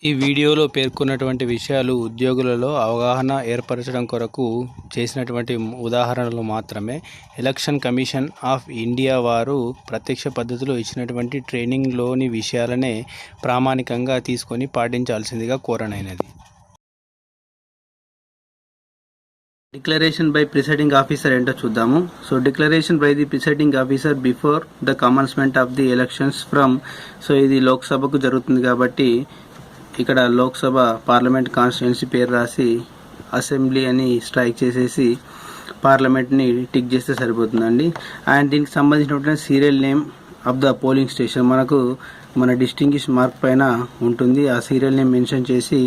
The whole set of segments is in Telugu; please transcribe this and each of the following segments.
ఈ వీడియోలో పేర్కొన్నటువంటి విషయాలు ఉద్యోగులలో అవగాహన ఏర్పరచడం కొరకు చేసినటువంటి ఉదాహరణలు మాత్రమే. ఎలక్షన్ కమిషన్ ఆఫ్ ఇండియా వారు ప్రత్యక్ష పద్ధతిలో ఇచ్చినటువంటి ట్రైనింగ్లోని విషయాలనే ప్రామాణికంగా తీసుకొని పాటించాల్సిందిగా కోరనైనది. డిక్లరేషన్ బై ప్రిసైడింగ్ ఆఫీసర్ ఏంటో చూద్దాము. So declaration by the presiding officer before the commencement of the elections from, so ఇది లోక్సభకు జరుగుతుంది కాబట్టి ఇక్కడ లోక్సభ పార్లమెంట్ కాన్స్టిట్యున్సీ పేరు రాసి అసెంబ్లీ అని స్ట్రైక్ చేసేసి పార్లమెంట్ని టిక్ చేస్తే సరిపోతుందండి. అండ్ దీనికి సంబంధించినటువంటి serial name of the polling station మనకు మన డిస్టింగ్విష్ మార్క్ పైన ఉంటుంది. ఆ సీరియల్ నేమ్ మెన్షన్ చేసి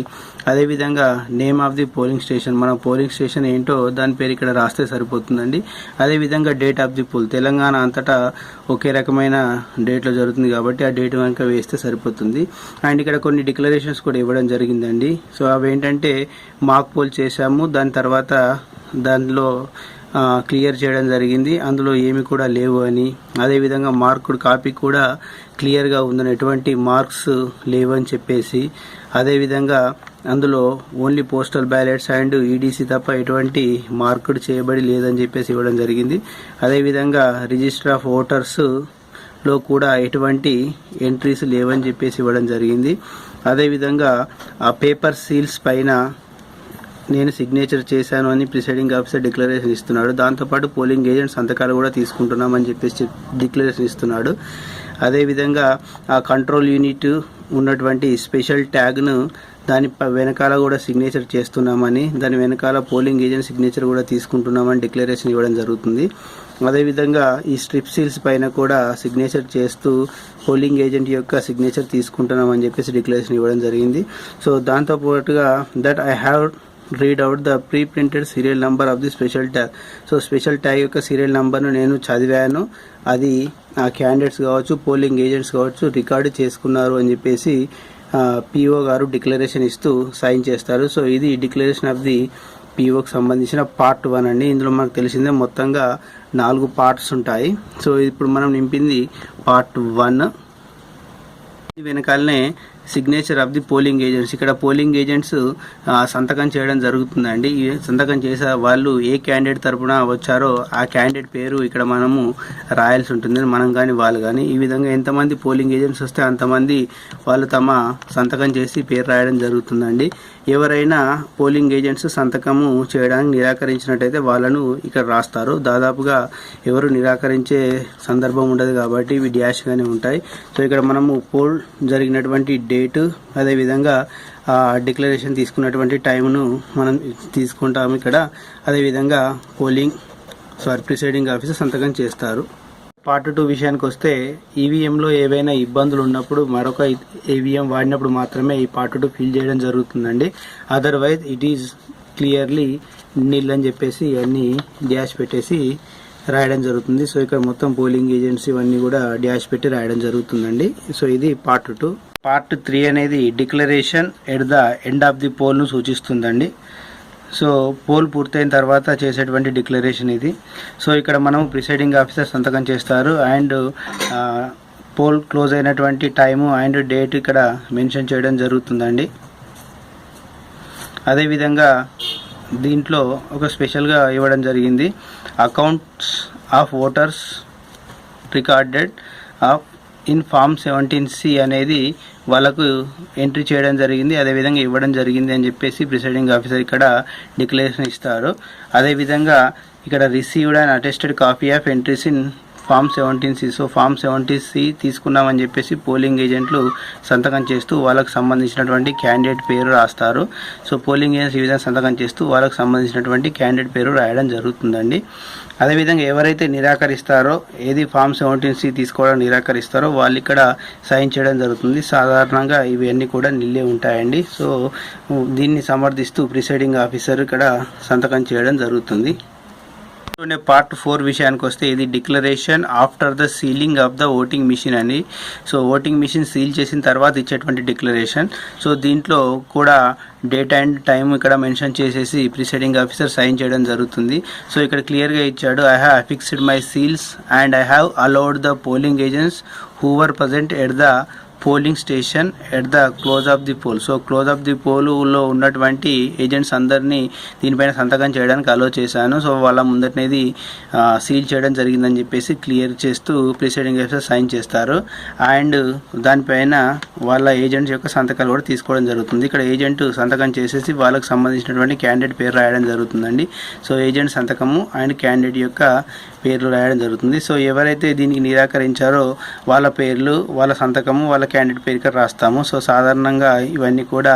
అదేవిధంగా name of the polling station, మన పోలింగ్ స్టేషన్ ఏంటో దాని పేరు ఇక్కడ రాస్తే సరిపోతుందండి. అదేవిధంగా date of the poll, Telangana అంతటా ఒకే రకమైన డేట్లో జరుగుతుంది కాబట్టి ఆ డేట్ కనుక వేస్తే సరిపోతుంది. అండ్ ఇక్కడ కొన్ని డిక్లరేషన్స్ కూడా ఇవ్వడం జరిగిందండి. సో అవి ఏంటంటే మాక్ పోల్ చేశాము, దాని తర్వాత దానిలో క్లియర్ చేయడం జరిగింది, అందులో ఏమి కూడా లేవు అని. అదేవిధంగా మార్కుడ్ కాపీ కూడా క్లియర్గా ఉందని, ఎటువంటి మార్క్స్ లేవు అని చెప్పేసి, అదేవిధంగా అందులో only postal ballots and EDC తప్ప ఎటువంటి మార్కుడ్ చేయబడి లేదని చెప్పేసి ఇవ్వడం జరిగింది. అదేవిధంగా రిజిస్టర్ ఆఫ్ ఓటర్స్ లో కూడా ఎటువంటి ఎంట్రీస్ లేవని చెప్పేసి ఇవ్వడం జరిగింది. అదేవిధంగా ఆ పేపర్ సీల్స్ పైన నేను సిగ్నేచర్ చేశాను అని ప్రిసైడింగ్ ఆఫీసర్ డిక్లరేషన్ ఇస్తున్నాడు. దాంతోపాటు పోలింగ్ ఏజెంట్ సంతకాలు కూడా తీసుకుంటున్నామని చెప్పేసి డిక్లరేషన్ ఇస్తున్నాడు. అదేవిధంగా ఆ కంట్రోల్ యూనిట్ ఉన్నటువంటి స్పెషల్ ట్యాగ్ను దాని వెనకాల కూడా సిగ్నేచర్ చేస్తున్నామని, దాని వెనకాల పోలింగ్ ఏజెంట్ సిగ్నేచర్ కూడా తీసుకుంటున్నామని డిక్లరేషన్ ఇవ్వడం జరుగుతుంది. అదేవిధంగా ఈ స్ట్రిప్ సీల్స్ పైన కూడా సిగ్నేచర్ చేస్తూ పోలింగ్ ఏజెంట్ యొక్క సిగ్నేచర్ తీసుకుంటున్నామని చెప్పేసి డిక్లరేషన్ ఇవ్వడం జరిగింది. సో దాంతోపాటుగా that I have read out the pre printed serial number of the special tag, so special tag యొక్క సీరియల్ నెంబర్ను నేను చదివాను, అది ఆ క్యాండిడేట్స్ కావచ్చు పోలింగ్ ఏజెంట్స్ కావచ్చు రికార్డు చేసుకున్నారు అని చెప్పేసి పిఓ గారు డిక్లరేషన్ ఇస్తూ సైన్ చేస్తారు. సో ఇది డిక్లరేషన్ ఆఫ్ ది పిఓకి సంబంధించిన పార్ట్ 1 అండి. ఇందులో మనకు తెలిసిందే మొత్తంగా 4 పార్ట్స్ ఉంటాయి. సో ఇప్పుడు మనం నింపింది పార్ట్ 1. వెనకాలనే signature of the polling agents, ఇక్కడ పోలింగ్ ఏజెంట్స్ సంతకం చేయడం జరుగుతుందండి. ఈ సంతకం చేసే వాళ్ళు ఏ క్యాండిడేట్ తరపున వచ్చారో ఆ క్యాండిడేట్ పేరు ఇక్కడ మనము రాయాల్సి ఉంటుంది, మనం కానీ వాళ్ళు కానీ. ఈ విధంగా ఎంతమంది పోలింగ్ ఏజెంట్స్ వస్తే అంతమంది వాళ్ళు తమ సంతకం చేసి పేరు రాయడం జరుగుతుందండి. ఎవరైనా పోలింగ్ ఏజెంట్స్ సంతకము చేయడానికి నిరాకరించినట్టయితే వాళ్ళను ఇక్కడ రాస్తారు. దాదాపుగా ఎవరు నిరాకరించే సందర్భం ఉండదు కాబట్టి ఇవి డ్యాష్గానే ఉంటాయి. సో ఇక్కడ మనము పోల్ జరిగినటువంటి డేటు, అదేవిధంగా డిక్లరేషన్ తీసుకున్నటువంటి టైంను మనం తీసుకుంటాము ఇక్కడ. అదేవిధంగా ప్రిసైడింగ్ ఆఫీసర్ సంతకం చేస్తారు. పార్ట్ 2 విషయానికి వస్తే ఈవీఎంలో ఏవైనా ఇబ్బందులు ఉన్నప్పుడు మరొక ఈవీఎం వాడినప్పుడు మాత్రమే ఈ పార్ట్ 2 ఫిల్ చేయడం జరుగుతుందండి. అదర్వైజ్ ఇట్ ఈజ్ క్లియర్లీ నిల్ అని చెప్పేసి అన్ని డ్యాష్ పెట్టేసి రాయడం జరుగుతుంది. సో ఇక్కడ మొత్తం పోలింగ్ ఏజెంట్స్ ఇవన్నీ కూడా డ్యాష్ పెట్టి రాయడం జరుగుతుందండి. సో ఇది పార్ట్ 2. పార్ట్ 3 అనేది declaration at the end of the పోల్ను సూచిస్తుందండి. సో పోల్ పూర్తయిన తర్వాత చేసేటువంటి డిక్లరేషన్ ఇది. సో ఇక్కడ మనం ప్రిసైడింగ్ ఆఫీసర్ సంతకం చేస్తారు అండ్ పోల్ క్లోజ్ అయినటువంటి టైము అండ్ డేట్ ఇక్కడ మెన్షన్ చేయడం జరుగుతుందండి. అదేవిధంగా దీంట్లో ఒక స్పెషల్గా ఇవ్వడం జరిగింది, accounts of voters recorded of in form 17C అనేది వాళ్ళకు ఎంట్రీ చేయడం జరిగింది, అదేవిధంగా ఇవ్వడం జరిగింది అని చెప్పేసి ప్రిసైడింగ్ ఆఫీసర్ ఇక్కడ డిక్లరేషన్ ఇస్తారు. అదేవిధంగా ఇక్కడ received and attested copy of entries in form 17C, so form 17C తీసుకున్నామని చెప్పేసి పోలింగ్ ఏజెంట్లు సంతకం చేస్తూ వాళ్ళకు సంబంధించినటువంటి క్యాండిడేట్ పేరు రాస్తారు. సో పోలింగ్ ఏజెంట్స్ ఈ విధంగా సంతకం చేస్తూ వాళ్ళకు సంబంధించినటువంటి క్యాండిడేట్ పేరు రాయడం జరుగుతుందండి. అదేవిధంగా ఎవరైతే నిరాకరిస్తారో, ఏది ఫామ్ 17C తీసుకోవడం నిరాకరిస్తారో వాళ్ళు ఇక్కడ సైన్ చేయడం జరుగుతుంది. సాధారణంగా ఇవన్నీ కూడా నిల్లే ఉంటాయండి. సో దీన్ని సమర్థిస్తూ ప్రిసైడింగ్ ఆఫీసర్ ఇక్కడ సంతకం చేయడం జరుగుతుంది. పార్ట్ 4 విషయానికి వస్తే ఇది declaration after the sealing of the voting machine అని. సో ఓటింగ్ మిషన్ సీల్ చేసిన తర్వాత ఇచ్చేటువంటి డిక్లరేషన్. సో దీంట్లో కూడా డేట్ అండ్ టైం ఇక్కడ మెన్షన్ చేసేసి ప్రిసైడింగ్ ఆఫీసర్ సైన్ చేయడం జరుగుతుంది. సో ఇక్కడ క్లియర్గా ఇచ్చాడు, I have affixed my seals and I have allowed the polling agents who were present at the polling station at the close of the poll. So close of the పోల్లో ఉన్నటువంటి ఏజెంట్స్ అందరినీ దీనిపైన సంతకం చేయడానికి అలో చేశాను. సో వాళ్ళ ముందటనేది సీల్ చేయడం జరిగిందని చెప్పేసి క్లియర్ చేస్తూ ప్రిసైడింగ్ ఆఫీసర్ సైన్ చేస్తారు. అండ్ దానిపైన వాళ్ళ ఏజెంట్స్ యొక్క సంతకాలు కూడా తీసుకోవడం జరుగుతుంది. ఇక్కడ ఏజెంట్ సంతకం చేసేసి వాళ్ళకి సంబంధించినటువంటి క్యాండిడేట్ పేరు రాయడం జరుగుతుందండి. సో ఏజెంట్ సంతకము అండ్ క్యాండిడేట్ యొక్క పేర్లు రాయడం జరుగుతుంది. సో ఎవరైతే దీనికి నిరాకరించారో వాళ్ళ పేర్లు, వాళ్ళ సంతకము, వాళ్ళ క్యాండిడేట్ పేరు ఇక్కడ రాస్తాము. సో సాధారణంగా ఇవన్నీ కూడా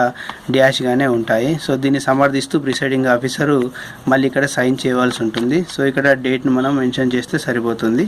డాష్గానే ఉంటాయి. సో దీన్ని సమర్థిస్తూ ప్రిసైడింగ్ ఆఫీసరు మళ్ళీ ఇక్కడ సైన్ చేయవలసి ఉంటుంది. సో ఇక్కడ డేట్ను మనం మెన్షన్ చేస్తే సరిపోతుంది.